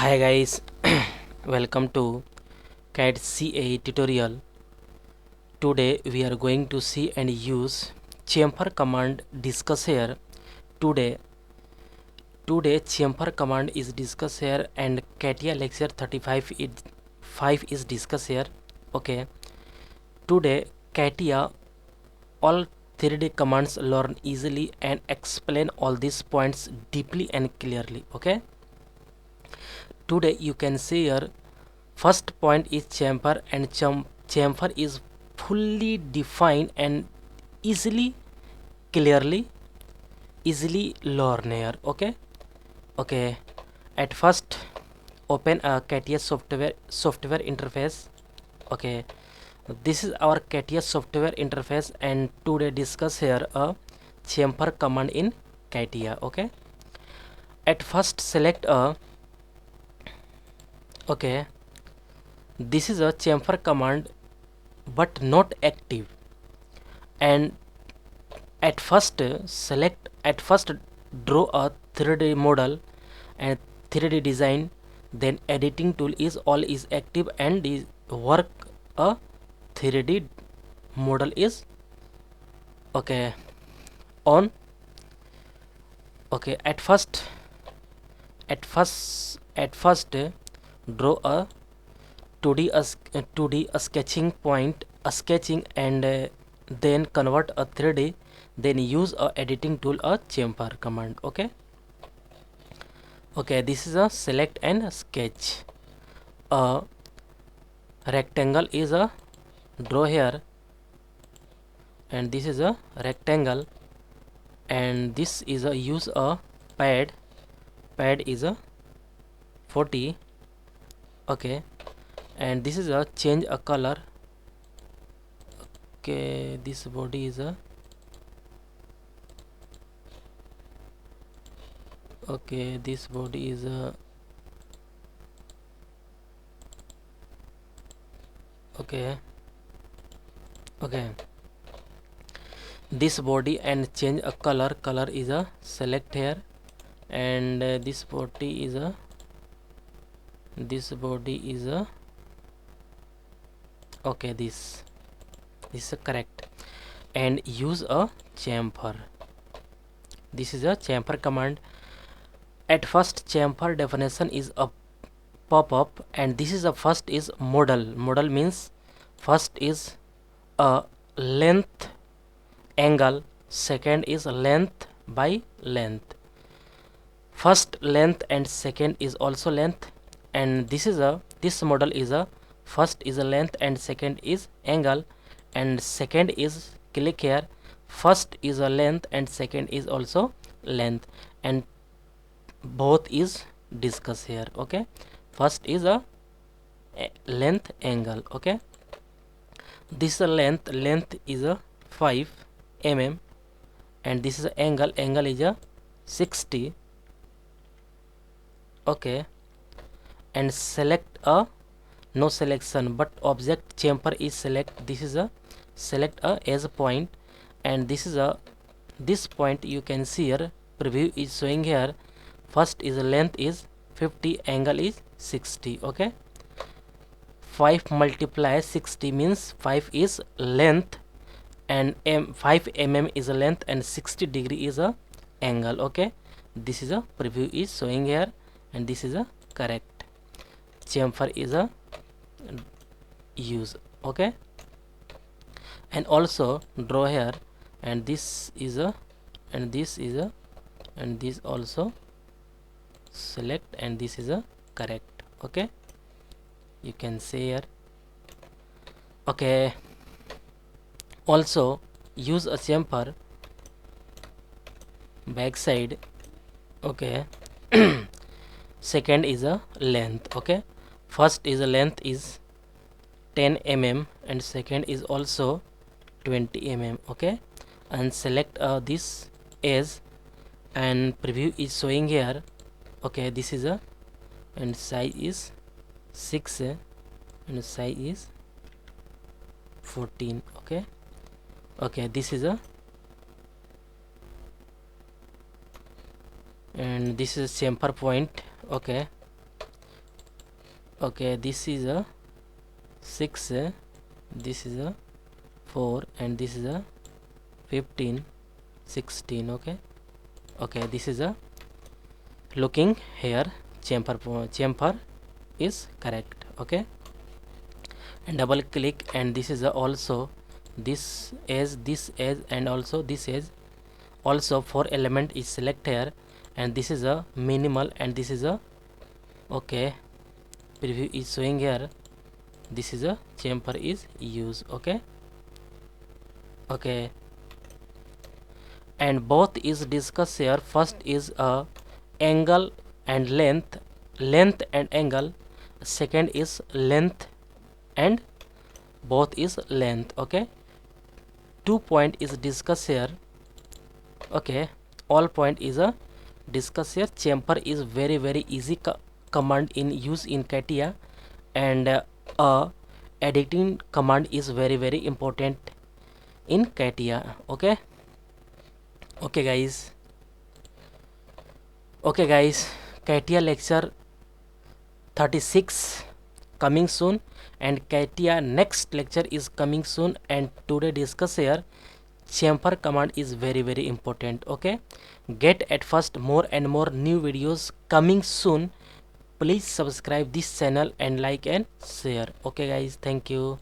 Hi guys, welcome to CAD CA tutorial. Today we are going to see and use chamfer command discuss here. Today chamfer command is discussed here and CATIA lecture 35 is discussed here. Okay. Today CATIA all 3D commands learn easily and explain all these points deeply and clearly. Okay. Today you can see here first point is chamfer and chamfer is fully defined and easily learn here. Okay, at first open a CATIA software interface. Okay, this is our CATIA software interface and today discuss here a chamfer command in CATIA. Okay, at first select a this is a chamfer command but not active, and at first draw a 3D model and 3D design, then editing tool is active and is work a 3D model is on. At first draw a 2D sketching and then convert a 3D, then use a editing tool a chamfer command. This is a select and sketch. A rectangle is a draw here, and this is a rectangle, and this is a use a pad is a 40. And this is a change a color. This body is a this body is a this body and change a color is a select here, and this body is a this is correct, and use a chamfer. This is a chamfer command. At first chamfer definition is a pop-up, and this is a first is model means first is a length angle, second is length by length, first length and second is also length, and this model is a first is a length and second is angle, and second is click here, first is a length and second is also length, and both is discuss here. First is a length angle. This is a length is a 5 mm, and this is a angle is a 60. And select a no selection but object chamfer is select. This is a select a as a point, and this is a this point you can see here preview is showing here. First is length is 50, angle is 60. 5 multiply 60 means 5 is length, and 5 mm is a length, and 60 degree is a angle. This is a preview is showing here, and this is a correct. Chamfer is a use. And also draw here, and this is a and this is a and this also select, and this is a correct. You can see here. Also use a chamfer backside. Second is a length. First is a length is 10 mm and second is also 20 mm. And select this as, and preview is showing here. This is a, and size is 6 and size is 14. This is a, and this is chamfer point. Okay, this is a 6, this is a 4, and this is a 15, 16. Okay, this is a looking here, chamfer is correct. Okay, and double click, and this is a also this edge and also this edge. Also 4 element is select here, and this is a minimal, and this is a okay, preview is showing here. This is a chamfer is used. Okay, and both is discussed here. First is a angle and length and angle. Second is length and both is length. Okay, 2 point is discussed here. Okay, all point is a discuss here. Chamfer is very easy command in use in CATIA, and editing command is very important in CATIA. Okay guys, CATIA lecture 36 coming soon, and CATIA next lecture is coming soon, and today discuss here chamfer command is very important. Okay, get at first more and more new videos coming soon. Please subscribe this channel and like and share. Okay guys, thank you.